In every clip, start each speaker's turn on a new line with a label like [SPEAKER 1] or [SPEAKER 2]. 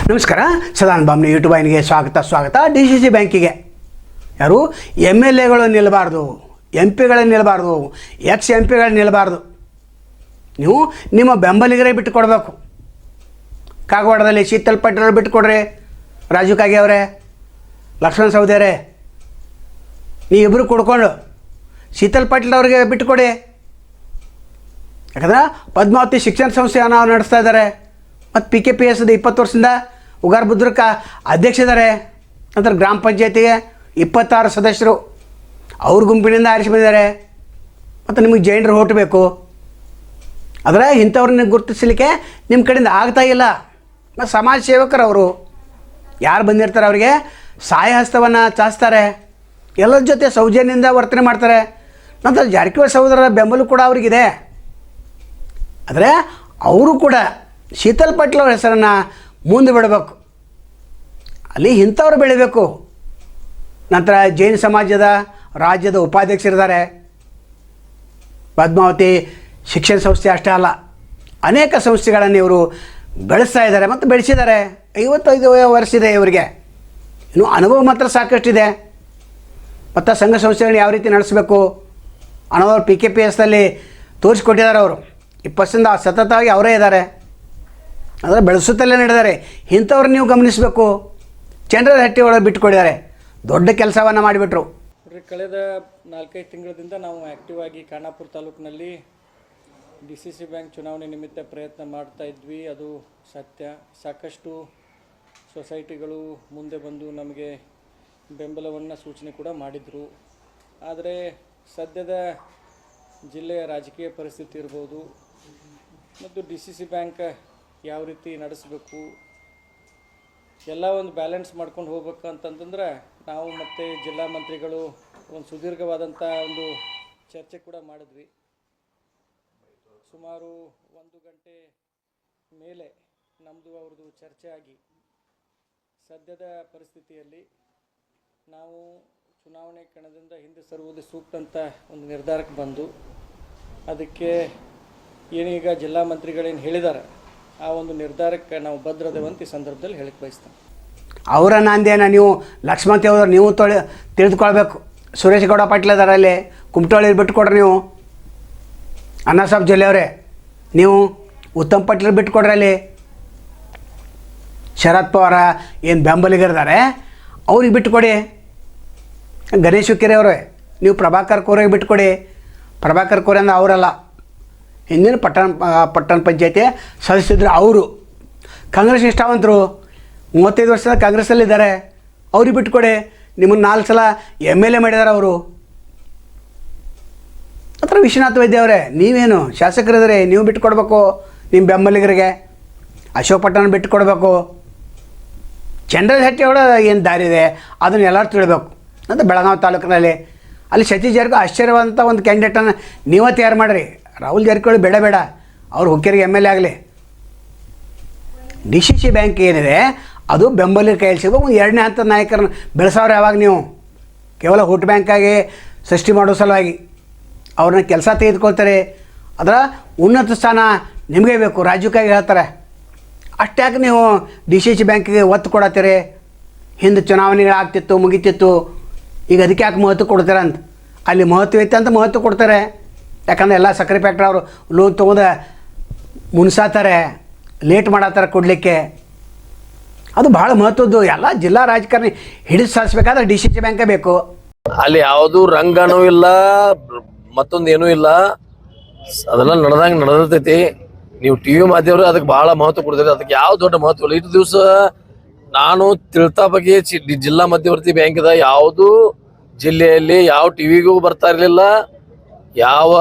[SPEAKER 1] ನಮಸ್ಕಾರ. ಸದಾನಂದ ಬಾಮ್ನಿ ಯೂಟ್ಯೂಬ್ ವಾಹಿನಿಗೆ ಸ್ವಾಗತ. DCC ಬ್ಯಾಂಕಿಗೆ ಯಾರು MLAಗಳು ನಿಲ್ಲಬಾರ್ದು, MP ಗಳು ನಿಲ್ಲಬಾರ್ದು, MP ಗಳು ನಿಲ್ಲಬಾರ್ದು. ನೀವು ನಿಮ್ಮ ಬೆಂಬಲಿಗರೇ ಬಿಟ್ಟು ಕೊಡಬೇಕು. ಕಾಗವಾಡದಲ್ಲಿ ಶೀತಲ್ ಪಾಟೀಲ್ ಬಿಟ್ಟು ಕೊಡ್ರಿ, ರಾಜು ಕಾಗೆ ಅವರೇ, ಲಕ್ಷ್ಮಣ ಸವದಿಯವರೇ, ನೀವು ಇಬ್ಬರು ಕೊಡ್ಕೊಂಡು ಶೀತಲ್ ಪಾಟೀಲ್ ಅವರಿಗೆ ಬಿಟ್ಟುಕೊಡಿ. ಯಾಕಂದ್ರೆ ಪದ್ಮಾವತಿ ಶಿಕ್ಷಣ ಸಂಸ್ಥೆಯನ್ನು ನಡೆಸ್ತಾ ಇದ್ದಾರೆ. ಮತ್ತು PKPS 20 ವರ್ಷದಿಂದ ಉಗಾರ್ ಬುದ್ರಕ ಅಧ್ಯಕ್ಷ ಇದ್ದಾರೆ. ನಂತರ ಗ್ರಾಮ ಪಂಚಾಯತಿಗೆ 26 ಸದಸ್ಯರು ಅವ್ರ ಗುಂಪಿನಿಂದ ಆರಿಸಿ ಬಂದಿದ್ದಾರೆ. ಮತ್ತು ನಿಮಗೆ ಜೈನರು ಓಟ್ ಬೇಕು. ಆದರೆ ಇಂಥವ್ರನ್ನ ಗುರುತಿಸಲಿಕ್ಕೆ ನಿಮ್ಮ ಕಡೆಯಿಂದ ಆಗ್ತಾಯಿಲ್ಲ. ಮತ್ತು ಸಮಾಜ ಸೇವಕರು ಅವರು ಯಾರು ಬಂದಿರ್ತಾರೆ ಅವರಿಗೆ ಸಹಾಯ ಹಸ್ತವನ್ನು ಚಾಚ್ತಾರೆ, ಎಲ್ಲರ ಜೊತೆ ಸೌಜನ್ಯದಿಂದ ವರ್ತನೆ ಮಾಡ್ತಾರೆ. ನಂತರ ಜಾರಕಿಹೊಳಿ ಸಹೋದರರ ಬೆಂಬಲ ಕೂಡ ಅವರಿಗಿದೆ. ಆದರೆ ಅವರು ಕೂಡ ಶೀತಲ್ ಪಾಟೀಲ್ ಅವರ ಹೆಸರನ್ನು ಮುಂದೆ ಬಿಡಬೇಕು, ಅಲ್ಲಿ ಇಂಥವ್ರು ಬೆಳಿಬೇಕು. ನಂತರ ಜೈನ ಸಮಾಜದ ರಾಜ್ಯದ ಉಪಾಧ್ಯಕ್ಷರಿದ್ದಾರೆ. ಪದ್ಮಾವತಿ ಶಿಕ್ಷಣ ಸಂಸ್ಥೆ ಅಷ್ಟೇ ಅಲ್ಲ, ಅನೇಕ ಸಂಸ್ಥೆಗಳನ್ನು ಇವರು ಬೆಳೆಸ್ತಾ ಇದ್ದಾರೆ ಮತ್ತು ಬೆಳೆಸಿದ್ದಾರೆ. 55 ವರ್ಷ ಇದೆ ಇವರಿಗೆ, ಇನ್ನು ಅನುಭವ ಮಾತ್ರ ಸಾಕಷ್ಟಿದೆ. ಮತ್ತು ಸಂಘ ಸಂಸ್ಥೆಗಳನ್ನ ಯಾವ ರೀತಿ ನಡೆಸಬೇಕು ಅನ್ನೋರು PKPSದಲ್ಲಿ ತೋರಿಸ್ಕೊಟ್ಟಿದ್ದಾರೆ. ಅವರು 20 ವರ್ಷದಿಂದ ಸತತವಾಗಿ ಅವರೇ ಇದ್ದಾರೆ, ಅಂದರೆ ಬೆಳೆಸುತ್ತಲೇ ನಡೆದಾರೆ. ಇಂಥವ್ರು ನೀವು ಗಮನಿಸಬೇಕು. ಚಂದ್ರಹಟ್ಟಿ ಒಳಗೆ ಬಿಟ್ಟುಕೊಡಿದ್ದಾರೆ, ದೊಡ್ಡ ಕೆಲಸವನ್ನು ಮಾಡಿಬಿಟ್ರು.
[SPEAKER 2] ಕಳೆದ 4-5 ತಿಂಗಳಿಂದ ನಾವು ಆ್ಯಕ್ಟಿವ್ ಆಗಿ ಖಾನಾಪುರ ತಾಲೂಕಿನಲ್ಲಿ DCC ಬ್ಯಾಂಕ್ ಚುನಾವಣೆ ನಿಮಿತ್ತ ಪ್ರಯತ್ನ ಮಾಡ್ತಾ ಇದ್ವಿ. ಅದು ಸತ್ಯ. ಸಾಕಷ್ಟು ಸೊಸೈಟಿಗಳು ಮುಂದೆ ಬಂದು ನಮಗೆ ಬೆಂಬಲವನ್ನು ಸೂಚನೆ ಕೂಡ ಮಾಡಿದರು. ಆದರೆ ಸದ್ಯದ ಜಿಲ್ಲೆಯ ರಾಜಕೀಯ ಪರಿಸ್ಥಿತಿ ಇರ್ಬೋದು ಮತ್ತು DCC ಬ್ಯಾಂಕ್ ಯಾವ ರೀತಿ ನಡೆಸಬೇಕು ಎಲ್ಲ ಒಂದು ಬ್ಯಾಲೆನ್ಸ್ ಮಾಡ್ಕೊಂಡು ಹೋಗ್ಬೇಕು ಅಂತಂತಂದ್ರೆ ನಾವು ಮತ್ತು ಜಿಲ್ಲಾ ಮಂತ್ರಿಗಳು ಒಂದು ಸುದೀರ್ಘವಾದಂಥ ಒಂದು ಚರ್ಚೆ ಕೂಡ ಮಾಡಿದ್ವಿ. ಸುಮಾರು 1 ಗಂಟೆ ಮೇಲೆ ನಮ್ಮದು ಅವ್ರದ್ದು ಚರ್ಚೆ ಆಗಿ ಸದ್ಯದ ಪರಿಸ್ಥಿತಿಯಲ್ಲಿ ನಾವು ಚುನಾವಣೆ ಕಣದಿಂದ ಹಿಂದೆ ಸರುವುದು ಸೂಕ್ತ ಅಂತ ಒಂದು ನಿರ್ಧಾರಕ್ಕೆ ಬಂದು, ಅದಕ್ಕೆ ಏನೀಗ ಜಿಲ್ಲಾ ಮಂತ್ರಿಗಳೇನು ಹೇಳಿದ್ದಾರೆ ಆ ಒಂದು ನಿರ್ಧಾರಕ್ಕೆ ನಾವು ಭದ್ರದೇವಂತ ಈ ಸಂದರ್ಭದಲ್ಲಿ ಹೇಳಕ್ಕೆ ಬಯಸ್ತೇನೆ.
[SPEAKER 1] ಅವರ ನಾಂದೇನ ನೀವು ಲಕ್ಷ್ಮಣ ದೇವರು ನೀವು ತಿಳಿದುಕೊಳ್ಬೇಕು. ಸುರೇಶ್ ಗೌಡ ಪಾಟೀಲ್ ಇದ್ದಾರೆ ಅಲ್ಲಿ ಕುಮಟಳ್ಳಿ ಬಿಟ್ಟುಕೊಡ್ರಿ. ನೀವು ಅಣ್ಣಾಸಾಬ್ ಜಿಲ್ಲೆಯವರೇ, ನೀವು ಉತ್ತಮ್ ಪಾಟೀಲ್ ಬಿಟ್ಟುಕೊಡ್ರಿ. ಅಲ್ಲಿ ಶರದ್ ಪವಾರ ಏನು ಬೆಂಬಲಿಗರಿದ್ದಾರೆ ಅವ್ರಿಗೆ ಬಿಟ್ಟುಕೊಡಿ. ಗಣೇಶ್ ಹುಕ್ಕಿರಿ ಅವರೇ, ನೀವು ಪ್ರಭಾಕರ್ ಕೋರೆಗೆ ಬಿಟ್ಟುಕೊಡಿ. ಪ್ರಭಾಕರ್ ಕೋರೆ ಅಂದ್ರೆ ಅವರಲ್ಲ, ಹಿಂದಿನ ಪಟ್ಟಣ ಪಂಚಾಯತಿ ಸದಸ್ಯರು. ಅವರು ಕಾಂಗ್ರೆಸ್ ನಿಷ್ಠಾವಂತರು, 35 ವರ್ಷದ ಕಾಂಗ್ರೆಸ್ಸಲ್ಲಿದ್ದಾರೆ. ಅವ್ರಿಗೆ ಬಿಟ್ಟುಕೊಡಿ. ನಿಮ್ಮನ್ನು 4 ಸಲ MLA ಮಾಡಿದ್ದಾರೆ ಅವರು. ಅಥವಾ ವಿಶ್ವನಾಥ್ ವೈದ್ಯ ಅವರೇ, ನೀವೇನು ಶಾಸಕರಿದ್ದಾರೆ, ನೀವು ಬಿಟ್ಟುಕೊಡ್ಬೇಕು ನಿಮ್ಮ ಬೆಂಬಲಿಗರಿಗೆ. ಅಶೋಕ್ ಪಟ್ಟಣ ಬಿಟ್ಟುಕೊಡ್ಬೇಕು. ಚಂದ್ರಹಟ್ಟಿ ಅವರ ಏನು ದಾರಿ ಇದೆ ಅದನ್ನು ಎಲ್ಲರೂ ತಿಳಬೇಕು. ಅಂತ ಬೆಳಗಾವಿ ತಾಲೂಕಿನಲ್ಲಿ ಅಲ್ಲಿ ಸತೀಶ್ ಜಾರಕಿಹೊಳಿ ಆಶ್ಚರ್ಯವಾದಂಥ ಒಂದು ಕ್ಯಾಂಡಿಡೇಟನ್ನು ನೀವೇ ತಯಾರು ಮಾಡಿರಿ. ರಾಹುಲ್ ಜಾರಕಿಹೊಳಿ ಬೇಡ, ಅವ್ರು ಹುಕ್ಕೇರಿಗೆ MLA ಆಗಲಿ. DCC ಬ್ಯಾಂಕ್ ಏನಿದೆ ಅದು ಬೆಂಬಲಿಗರ ಕೈಯಲ್ಲಿ ಸಿಗಬೇಕು. ಒಂದು 2ನೇ ಹಂತದ ನಾಯಕರನ್ನು ಬೆಳೆಸೋರು ಯಾವಾಗ ನೀವು ಕೇವಲ ಹುಟ್ಟು ಬ್ಯಾಂಕಾಗಿ ಸೃಷ್ಟಿ ಮಾಡೋ ಸಲುವಾಗಿ ಅವ್ರನ್ನ ಕೆಲಸ ತೆಗೆದುಕೊಳ್ತಾರೆ. ಅದರ ಉನ್ನತ ಸ್ಥಾನ ನಿಮಗೆ ಬೇಕು. ರಾಜ್ಯಕ್ಕಾಗಿ ಹೇಳ್ತಾರೆ. ಅಷ್ಟ್ಯಾಕೆ ನೀವು DCC ಬ್ಯಾಂಕಿಗೆ ಒತ್ತು ಕೊಡತ್ತೀರಿ? ಹಿಂದೆ ಚುನಾವಣೆಗಳಾಗ್ತಿತ್ತು, ಮುಗಿತಿತ್ತು, ಈಗ ಅದಕ್ಕೆ ಯಾಕೆ ಮಹತ್ವ ಕೊಡ್ತಾರೆ ಅಂತ. ಅಲ್ಲಿ ಮಹತ್ವ ಐತೆ ಅಂತ ಮಹತ್ವ ಕೊಡ್ತಾರೆ. ಯಾಕಂದರೆ ಎಲ್ಲ ಸಕ್ಕರೆ ಫ್ಯಾಕ್ಟ್ರಿ ಅವರು ಲೋನ್ ತೊಗೊಂಡು ಮುನ್ಸಾತಾರೆ, ಲೇಟ್ ಮಾಡತ್ತಾರೆ ಕೊಡಲಿಕ್ಕೆ. ಅದು ಭಾಳ ಮಹತ್ವದ್ದು. ಎಲ್ಲ ಜಿಲ್ಲಾ ರಾಜಕಾರಣಿ ಹಿಡಿದು ಸಾಧಿಸ್ಬೇಕಾದ್ರೆ DCC ಬ್ಯಾಂಕೇ ಬೇಕು.
[SPEAKER 3] ಅಲ್ಲಿ ಯಾವುದು ರಂಗನೂ ಇಲ್ಲ, ಮತ್ತೊಂದು ಏನೂ ಇಲ್ಲ. ಅದೆಲ್ಲ ನಡೆದಂಗೆ ನಡೆದೈತಿ. ನೀವು TV ಮಾಧ್ಯಮರು ಅದಕ್ಕೆ ಭಾಳ ಮಹತ್ವ ಕೊಡ್ತೀರಿ. ಅದಕ್ಕೆ ಯಾವ ದೊಡ್ಡ ಮಹತ್ವ ಇಲ್ಲ. ಇಷ್ಟು ದಿವಸ ನಾನು ತಿಳಿತಾ ಬಗ್ಗೆ ಜಿಲ್ಲಾ ಮಧ್ಯವರ್ತಿ ಬ್ಯಾಂಕಿದ ಯಾವುದು ಜಿಲ್ಲೆಯಲ್ಲಿ ಯಾವ TVಗೂ ಬರ್ತಾ ಇರಲಿಲ್ಲ, ಯಾವ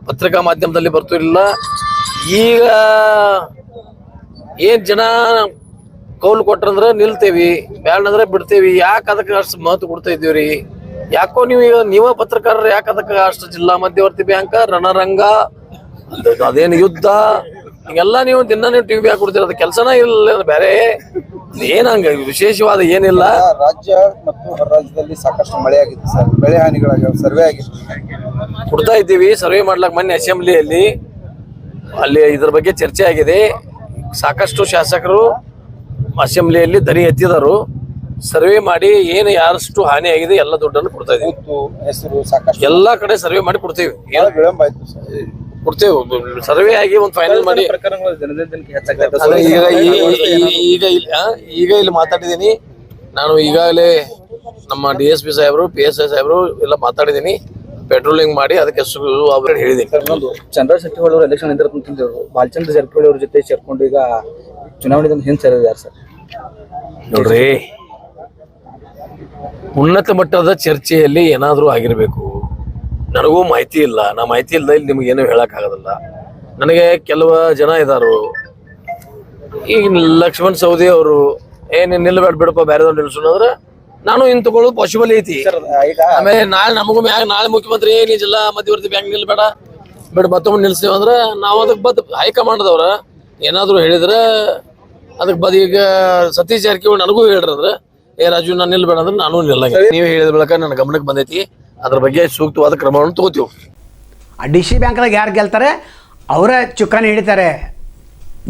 [SPEAKER 3] ಪತ್ರಿಕಾ ಮಾಧ್ಯಮದಲ್ಲಿ ಬರ್ತಿರಲಿಲ್ಲ. ಈಗ ಏನು ಜನ ಕೌಲು ಕೊಟ್ರಂದ್ರೆ ನಿಲ್ತೇವಿ, ಬ್ಯಾಡಂದ್ರೆ ಬಿಡ್ತೇವಿ. ಯಾಕೆ ಅದಕ್ಕೆ ಅಷ್ಟು ಮಹತ್ವ ಕೊಡ್ತಾ ಇದ್ದೀವ್ರಿ? ಯಾಕೋ ನೀವು ಈಗ ನೀವ ಪತ್ರಕಾರರು ಯಾಕೆ ಅದಕ್ಕೆ ಅಷ್ಟು ಜಿಲ್ಲಾ ಮಧ್ಯವರ್ತಿ ಬ್ಯಾಂಕ್ ರಣರಂಗ ಅದೇನು ಯುದ್ಧ ಹಿಂಗೆಲ್ಲ ನೀವು ದಿನ ನೀವು TV ಹಾಕೊಡ್ತೀರ. ಅದು ಕೆಲಸನ ಇಲ್ಲ, ಬೇರೆ ಏನಂಗ ವಿಶೇಷವಾದ ಏನಿಲ್ಲ.
[SPEAKER 4] ರಾಜ್ಯ ಮತ್ತು ಹೊರ ರಾಜ್ಯದಲ್ಲಿ ಸಾಕಷ್ಟು ಮಳೆ ಆಗಿತ್ತು ಸರ್, ಬೆಳೆ ಹಾನಿಗಳಾಗ್ಯಾವ, ಸರ್ವೆ ಆಗಿತ್ತು,
[SPEAKER 3] ಕೊಡ್ತಾ ಇದ್ದೀವಿ. ಸರ್ವೆ ಮಾಡ್ಲಕ್ಕೆ ಮೊನ್ನೆ ಅಸೆಂಬ್ಲಿಯಲ್ಲಿ ಅಲ್ಲಿ ಇದ್ರ ಬಗ್ಗೆ ಚರ್ಚೆ ಆಗಿದೆ. ಸಾಕಷ್ಟು ಶಾಸಕರು ಅಸೆಂಬ್ಲಿಯಲ್ಲಿ ದನಿ ಎತ್ತಿದರು. ಸರ್ವೆ ಮಾಡಿ ಏನು ಯಾರಷ್ಟು ಹಾನಿ ಆಗಿದೆ ಎಲ್ಲ ದುಡ್ಡನ್ನು ಕೊಡ್ತಾ ಇದೀವಿ.
[SPEAKER 4] ಬೂತು ಹೆಸರು ಸಾಕಷ್ಟು
[SPEAKER 3] ಎಲ್ಲಾ ಕಡೆ ಸರ್ವೆ ಮಾಡಿ ಕೊಡ್ತೀವಿ.
[SPEAKER 4] ಬಹಳ ವಿಳಂಬ ಆಯ್ತು ಸರ್.
[SPEAKER 3] ಕೊಡ್ತೇವೆ ಸರ್ವೆ ಆಗಿ ಒಂದು ಫೈನಲ್ ಮಾಡಿ.
[SPEAKER 4] ಪ್ರಕರಣಗಳು ದಿನದಿಂದ ದಿನಕ್ಕೆ ಹೆಚ್ಚಾಗ್ತದೆ.
[SPEAKER 3] ಅದೇ ಈಗ ಇಲ್ಲಿ ಮಾತಾಡಿದ್ದೀನಿ ನಾನು. ಈಗಾಗಲೇ ನಮ್ಮ DSP ಸಾಹೇಬರು, PSI ಸಾಹೇಬರು ಎಲ್ಲ ಮಾತಾಡಿದ್ದೀನಿ. ಪೆಟ್ರೋಲಿಂಗ್ ಮಾಡಿ ಅದಕ್ಕೆ ಅವ್ರು ಹೇಳಿದ್ದೀನಿ.
[SPEAKER 5] ಇನ್ನೊಂದು ಚಂದ್ರ ಶೆಟ್ಟಿಹೊಳಿ ಅವರು ಎಲೆಕ್ಷನ್ ನಿಂತಿರ್ತಾರೆ, ಬಾಲಚಂದ್ರ ಜಾರಕಿಹೊಳಿ ಅವ್ರ ಜೊತೆ ಸೇರ್ಕೊಂಡು ಈಗ ಚುನಾವಣೆಯಿಂದ ಹಿಂದೆ ಸರಿಯಾರು ಸರ್.
[SPEAKER 3] ನೋಡ್ರಿ, ಉನ್ನತ ಮಟ್ಟದ ಚರ್ಚೆಯಲ್ಲಿ ಏನಾದರೂ ಆಗಿರಬೇಕು. ನನಗೂ ಮಾಹಿತಿ ಇಲ್ಲ. ನಾ ಮಾಹಿತಿ ಇಲ್ಲದ ಇಲ್ಲಿ ನಿಮ್ಗೆ ಏನು ಹೇಳಕ್ ಆಗೋದಿಲ್ಲ. ನನಗೆ ಕೆಲವು ಜನ ಇದಾರು. ಈಗ ಲಕ್ಷ್ಮಣ್ ಸವದಿ ಅವರು ನೀನ್ ನಿಲ್ಬೇಡ ಬಿಡಪ್ಪ, ಬೇರೆದವ್ರು ನಿಲ್ಸೋಣ ಅಂದ್ರೆ ನಾನು ಇನ್ ತಗೊಳ್ಳೋದು ಪಾಸಿಬಲ್ ಐತಿ. ಆಮೇಲೆ ನಾಳೆ ಮುಖ್ಯಮಂತ್ರಿ ನೀ ಜಿಲ್ಲಾ ಮಧ್ಯವರ್ತಿ ಬ್ಯಾಂಕ್ ನಿಲ್ಬೇಡ ಬಿಡ ಮತ್ತೊಮ್ಮೆ ನಿಲ್ಸ್ತೇವೆ ಅಂದ್ರೆ ನಾವು ಅದಕ್ಕೆ ಹೈಕಮಾಂಡ್ದವ್ರ ಏನಾದ್ರು ಹೇಳಿದ್ರೆ ಅದಕ್ಕೆ ಈಗ ಸತೀಶ್ ಜಾರಕಿಹೊಳಿ ನನಗೂ ಹೇಳ್ರಂದ್ರೆ ರಾಜು ನಾನು ನಿಲ್ಬೇಡ ಅಂದ್ರೆ ನಾನು ನಿಲ್ಲಂಗ. ನೀವು ಹೇಳಿದ ಬಳಿಕ ನನ್ನ ಗಮನಕ್ಕೆ ಬಂದೈತಿ. ಅದ್ರ ಬಗ್ಗೆ ಸೂಕ್ತವಾದ ಕ್ರಮವನ್ನು ತಗೋತೀವಿ.
[SPEAKER 1] ಆ DC ಬ್ಯಾಂಕ್ದಾಗ ಯಾರು ಗೆಲ್ತಾರೆ ಅವರ ಚುಕ್ಕಾಣಿ ಹಿಡಿತಾರೆ.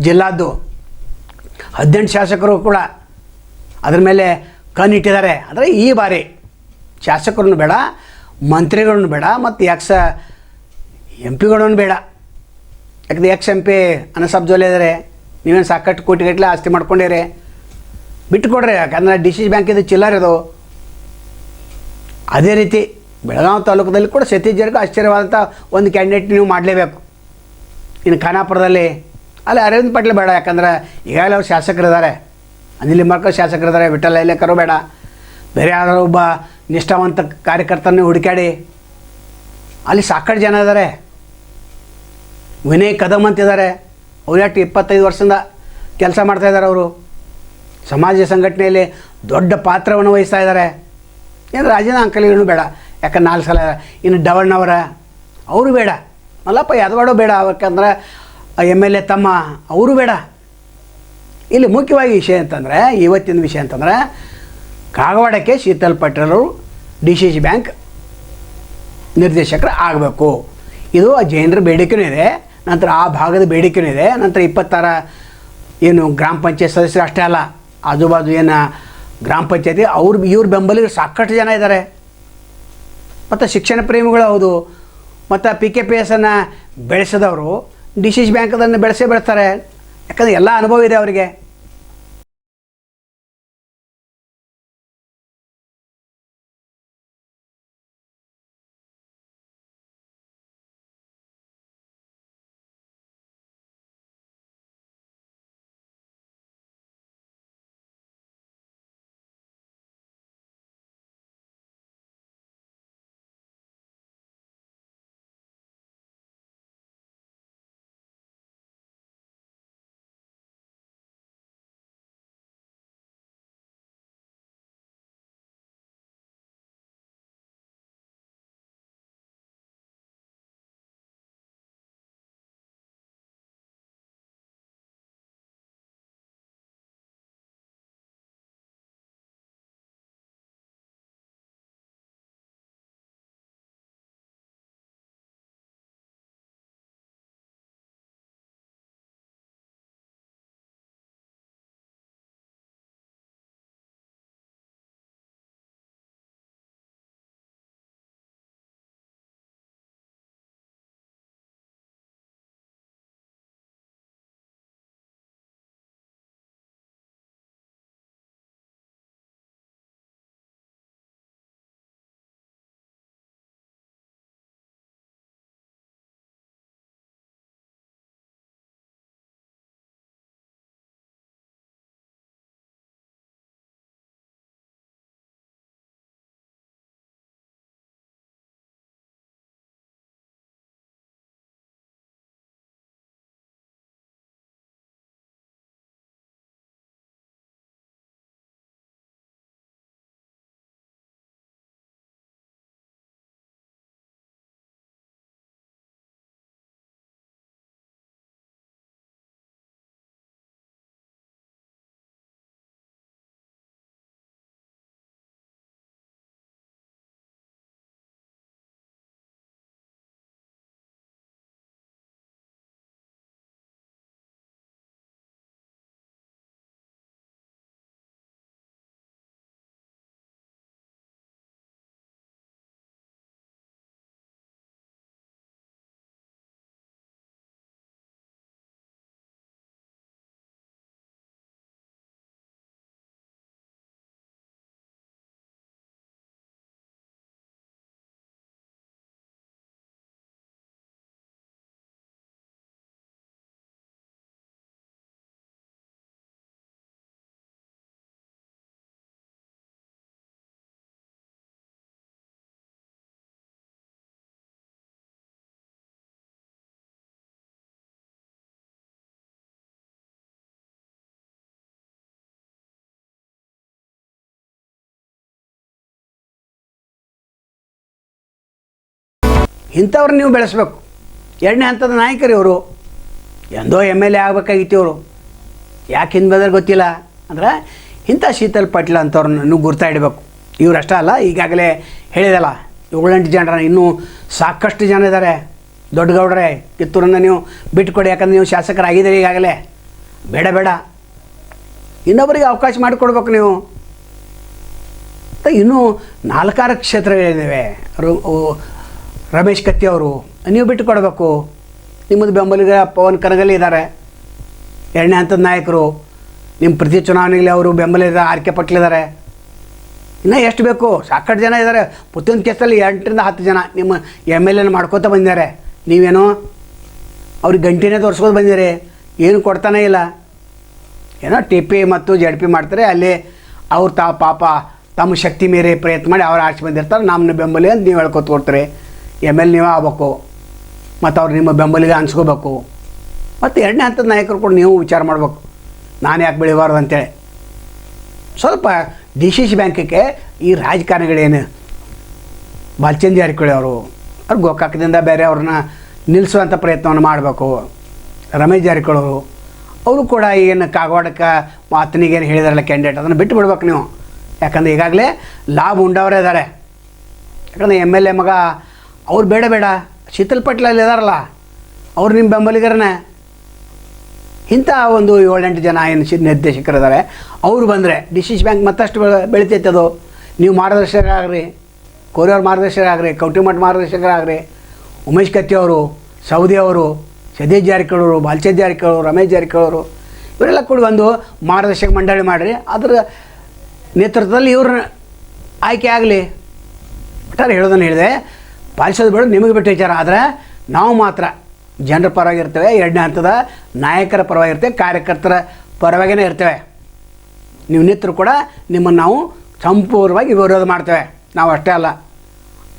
[SPEAKER 1] ಜಿಲ್ಲಾದ್ದು 18 ಶಾಸಕರು ಕೂಡ ಅದ್ರ ಮೇಲೆ ಕಣ್ಣಿಟ್ಟಿದ್ದಾರೆ. ಆದರೆ ಈ ಬಾರಿ ಶಾಸಕರನ್ನು ಬೇಡ, ಮಂತ್ರಿಗಳನ್ನು ಬೇಡ, ಮತ್ತು MP ಗಳನ್ನು ಬೇಡ. ಯಾಕಂದ್ರೆ MP ಅನಸಬ್ ಜೋಲೆ ಇದ್ದಾರೆ. ನೀವೇನು ಸಾಕಷ್ಟು ಕೋಟಿಗಟ್ಟಲೆ ಆಸ್ತಿ ಮಾಡ್ಕೊಂಡಿರಿ, ಬಿಟ್ಟುಕೊಡ್ರಿ. ಯಾಕಂದ್ರೆ DC ಬ್ಯಾಂಕಿದು ಚಿಲ್ಲರ್ ಇದು. ಅದೇ ರೀತಿ ಬೆಳಗಾವಿ ತಾಲೂಕದಲ್ಲಿ ಕೂಡ ಸತೀಶ್ ಜಾರಕಿಹೊಳಿ ಆಶ್ಚರ್ಯವಾದಂಥ ಒಂದು ಕ್ಯಾಂಡಿಡೇಟ್ ನೀವು ಮಾಡಲೇಬೇಕು. ಇನ್ನು ಖಾನಾಪುರದಲ್ಲಿ ಅಲ್ಲಿ ಅರವಿಂದ್ ಪಾಟೀಲ್ ಬೇಡ. ಯಾಕಂದ್ರೆ ಈಗಾಗಲೇ ಅವ್ರು ಶಾಸಕರಿದ್ದಾರೆ. ಅನಿಲ್ ನಿಂಬಾಳ್ಕರ್ ಶಾಸಕರಿದ್ದಾರೆ. ವಿಠ್ಠಲ ಐಲೇಕರು ಬೇಡ. ಬೇರೆ ಯಾರೋ ಒಬ್ಬ ನಿಷ್ಠಾವಂತ ಕಾರ್ಯಕರ್ತರನ್ನು ಹುಡುಕಾಡಿ. ಅಲ್ಲಿ ಸಾಕಷ್ಟು ಜನ ಇದ್ದಾರೆ. ವಿನಯ್ ಕದಮ್ ಅಂತಿದ್ದಾರೆ. ಅವ್ರು 25 ವರ್ಷದಿಂದ ಕೆಲಸ ಮಾಡ್ತಾಯಿದ್ದಾರೆ. ಅವರು ಸಮಾಜ ಸಂಘಟನೆಯಲ್ಲಿ ದೊಡ್ಡ ಪಾತ್ರವನ್ನು ವಹಿಸ್ತಾ ಇದ್ದಾರೆ. ಏನು ರಾಜನ ಅಂಕಲಿಗೂ ಬೇಡ. ಯಾಕಂದ್ರೆ 4 ಸಲ. ಇನ್ನು ಡವಣ್ಣವರ ಅವರು ಬೇಡ. ಮಲ್ಲಪ್ಪ ಯಾದವಾಡೋ ಬೇಡ. ಯಾಕಂದ್ರೆ MLA ತಮ್ಮ ಅವರು ಬೇಡ. ಇಲ್ಲಿ ಮುಖ್ಯವಾಗಿ ವಿಷಯ ಅಂತಂದರೆ, ಇವತ್ತಿನ ವಿಷಯ ಅಂತಂದರೆ, ಕಾಗವಾಡಕ್ಕೆ ಶೀತಲ್ ಪಟೇಲ್ ಅವರು DCC ಬ್ಯಾಂಕ್ ನಿರ್ದೇಶಕರು ಆಗಬೇಕು. ಇದು ಜೈನರ ಬೇಡಿಕೆಯೂ ಇದೆ. ನಂತರ ಆ ಭಾಗದ ಬೇಡಿಕೆಯೂ ಇದೆ. ನಂತರ 26 ಏನು ಗ್ರಾಮ ಪಂಚಾಯತ್ ಸದಸ್ಯರು ಅಷ್ಟೇ ಅಲ್ಲ, ಆಜುಬಾಜು ಏನು ಗ್ರಾಮ ಪಂಚಾಯತಿ ಇವ್ರ ಬೆಂಬಲಿಗರು ಸಾಕಷ್ಟು ಜನ ಇದ್ದಾರೆ. ಮತ್ತು ಶಿಕ್ಷಣ ಪ್ರೇಮಿಗಳು ಹೌದು. ಮತ್ತು PKPSನ್ನು ಬೆಳೆಸಿದವರು DCC ಬ್ಯಾಂಕ್ ಅದನ್ನು ಬೆಳೆಸ್ತಾರೆ. ಯಾಕಂದರೆ ಎಲ್ಲ ಅನುಭವ ಇದೆ ಅವರಿಗೆ. ಇಂಥವ್ರು ನೀವು ಬೆಳೆಸ್ಬೇಕು. ಎರಡನೇ ಹಂತದ ನಾಯಕರು ಇವರು. ಎಂದೋ MLA ಆಗಬೇಕಾಗಿತ್ತು ಇವರು, ಯಾಕೆ ಹಿಂದೆ ಬಂದ್ರೆ ಗೊತ್ತಿಲ್ಲ. ಅಂದ್ರೆ ಇಂಥ ಶೀತಲ್ ಪಾಟೀಲ್ ಅಂಥವ್ರನ್ನ ನೀವು ಗುರ್ತಾ ಇಡಬೇಕು. ಇವರಷ್ಟೇ ಅಲ್ಲ, ಈಗಾಗಲೇ ಹೇಳಿದಲ್ಲ 7-8 ಜನರ, ಇನ್ನೂ ಸಾಕಷ್ಟು ಜನ ಇದ್ದಾರೆ. ದೊಡ್ಡ ಗೌಡ್ರೆ, ಕಿತ್ತೂರನ್ನು ನೀವು ಬಿಟ್ಟುಕೊಡಿ, ಯಾಕಂದ್ರೆ ನೀವು ಶಾಸಕರಾಗಿದ್ದೀರಿ ಈಗಾಗಲೇ. ಬೇಡ, ಇನ್ನೊಬ್ಬರಿಗೆ ಅವಕಾಶ ಮಾಡಿಕೊಡ್ಬೇಕು ನೀವು. ಇನ್ನೂ 4-6 ಕ್ಷೇತ್ರಗಳಿದ್ದಾವೆ. ರಮೇಶ್ ಕತ್ತಿ ಅವರು ನೀವು ಬಿಟ್ಟು ಕೊಡಬೇಕು. ನಿಮ್ಮದು ಬೆಂಬಲಿಗ ಪವನ್ ಕರಗಲ್ಲಿ ಇದ್ದಾರೆ, 2ನೇ ಹಂತದ ನಾಯಕರು. ನಿಮ್ಮ ಪ್ರತಿ ಚುನಾವಣೆಯಲ್ಲಿ ಅವರು ಬೆಂಬಲಿಗ ಆರ್ಕೆ ಪಟ್ಲಿದ್ದಾರೆ. ಇನ್ನೂ ಎಷ್ಟು ಬೇಕು? ಸಾಕಷ್ಟು ಜನ ಇದ್ದಾರೆ. ಪ್ರತಿಯೊಂದು ಕೇಸಲ್ಲಿ 8ರಿಂದ 10 ಜನ ನಿಮ್ಮ MLA ಮಾಡ್ಕೋತ ಬಂದಿದ್ದಾರೆ. ನೀವೇನೋ ಅವ್ರಿಗೆ ಗಂಟಿನೇ ತೋರಿಸ್ಕೋದು ಬಂದಿರಿ, ಏನು ಕೊಡ್ತಾನೇ ಇಲ್ಲ. ಏನೋ TP ಮತ್ತು ZP ಮಾಡ್ತಾರೆ, ಅಲ್ಲಿ ಅವ್ರು ಪಾಪ ತಮ್ಮ ಶಕ್ತಿ ಮೀರಿ ಪ್ರಯತ್ನ ಮಾಡಿ ಅವ್ರು ಆರ್ಚಿ ಬಂದಿರ್ತಾರೆ. ನಮ್ಮನ್ನ ಬೆಂಬಲಿ ಅಂತ ನೀವು ಹೇಳ್ಕೊತ ಕೊಡ್ತೀರಿ. MLA ನೀವೇ ಆಗ್ಬೇಕು, ಮತ್ತು ಅವ್ರು ನಿಮ್ಮ ಬೆಂಬಲಿಗೆ ಅನ್ಸ್ಕೋಬೇಕು. ಮತ್ತು 2ನೇ ಹಂತದ ನಾಯಕರು ಕೂಡ ನೀವು ವಿಚಾರ ಮಾಡ್ಬೇಕು, ನಾನು ಯಾಕೆ ಬೆಳಿಬಾರ್ದು ಅಂತೇಳಿ. ಸ್ವಲ್ಪ DCC ಬ್ಯಾಂಕಿಗೆ ಈ ರಾಜಕಾರಣಿಗಳೇನು ಬಾಲಚಂದ್ರ ಜಾರಕಿಹೊಳಿ ಅವರು ಗೋಕಾಕದಿಂದ ಬೇರೆ ಅವ್ರನ್ನ ನಿಲ್ಲಿಸುವಂಥ ಪ್ರಯತ್ನವನ್ನು ಮಾಡಬೇಕು. ರಮೇಶ್ ಜಾರಕಿಹೊಳಿ ಅವರು ಕೂಡ ಏನು ಕಾಗವಾಡಕ್ಕೆ ಮಾತನಿಗೇನು ಹೇಳಿದಾರಲ್ಲ ಕ್ಯಾಂಡಿಡೇಟ್, ಅದನ್ನು ಬಿಟ್ಟು ಬಿಡ್ಬೇಕು ನೀವು. ಯಾಕಂದರೆ ಈಗಾಗಲೇ ಲಾಭ ಉಂಡವರೇ ಇದ್ದಾರೆ. ಯಾಕಂದರೆ MLA ಮಗ ಅವ್ರು ಬೇಡ, ಶೀತಲ್ ಪಾಟೀಲ್ ಇದ್ದಾರಲ್ಲ ಅವ್ರು ನಿಮ್ಮ ಬೆಂಬಲಿಗರನ್ನೇ. ಇಂಥ ಒಂದು 7-8 ಜನ ಏನು ನಿರ್ದೇಶಕರಿದ್ದಾರೆ, ಅವರು ಬಂದರೆ DCC ಬ್ಯಾಂಕ್ ಮತ್ತಷ್ಟು ಬೆಳಿತೈತೆ. ಅದು ನೀವು ಮಾರ್ಗದರ್ಶಕರಾಗ್ರಿ, ಕೋರಿಯವ್ರ ಮಾರ್ಗದರ್ಶಕರಾಗ್ರಿ, ಕೌಟಿಮಠ ಮಾರ್ಗದರ್ಶಕರಾಗ್ರಿ, ಉಮೇಶ್ ಕತ್ತಿ ಅವರು, ಸೌದಿ ಅವರು, ಸತೀಶ್ ಜಾರಕಿಹೊಳಿ ಅವರು, ಬಾಲಚಂದ್ರ ಜಾರಕಿಹೊಳಿ ಅವರು, ರಮೇಶ್ ಜಾರಕಿಹೊಳಿ ಅವರು, ಇವರೆಲ್ಲ ಕೂಡ ಒಂದು ಮಾರ್ಗದರ್ಶಕ ಮಂಡಳಿ ಮಾಡಿರಿ. ಅದರ ನೇತೃತ್ವದಲ್ಲಿ ಇವ್ರನ್ನ ಆಯ್ಕೆ ಆಗಲಿ. ಒಟ್ಟಾರೆ ಹೇಳೋದನ್ನು ಹೇಳಿದೆ, ಪಾಲಿಸೋದು ಬೇಡ ನಿಮಗೆ ಬಿಟ್ಟು ವಿಚಾರ. ಆದರೆ ನಾವು ಮಾತ್ರ ಜನರ ಪರವಾಗಿರ್ತೇವೆ, 2ನೇ ಹಂತದ ನಾಯಕರ ಪರವಾಗಿರ್ತೇವೆ, ಕಾರ್ಯಕರ್ತರ ಪರವಾಗಿಯೇ ಇರ್ತೇವೆ. ನೀವು ನಿಂತರೂ ಕೂಡ ನಿಮ್ಮನ್ನು ನಾವು ಸಂಪೂರ್ಣವಾಗಿ ವಿರೋಧ ಮಾಡ್ತೇವೆ. ನಾವು ಅಷ್ಟೇ ಅಲ್ಲ,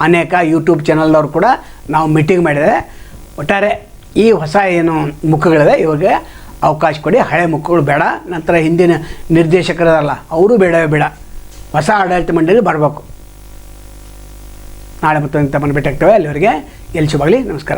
[SPEAKER 1] ಅನೇಕ ಯೂಟ್ಯೂಬ್ ಚಾನಲ್ದವ್ರು ಕೂಡ ನಾವು ಮೀಟಿಂಗ್ ಮಾಡಿದ್ದೇವೆ. ಒಟ್ಟಾರೆ ಈ ಹೊಸ ಏನು ಮುಖಗಳಿವೆ ಇವಾಗ ಅವಕಾಶ ಕೊಡಿ. ಹಳೆ ಮುಖಗಳು ಬೇಡ. ನಂತರ ಹಿಂದಿನ ನಿರ್ದೇಶಕರಲ್ಲ ಅವರು ಬೇಡವೇ ಬೇಡ. ಹೊಸ ಆಡಳಿತ ಮಂಡಳಿ ಬರಬೇಕು. ನಾಳೆ ಮತ್ತು ತಮ್ಮನ್ನು ಭೇಟಿ ಆಗ್ತೇವೆ. ಅಲ್ಲಿವರೆಗೆ ಎಲ್ಲಿ ಶುಭಾಗಲಿ. ನಮಸ್ಕಾರ.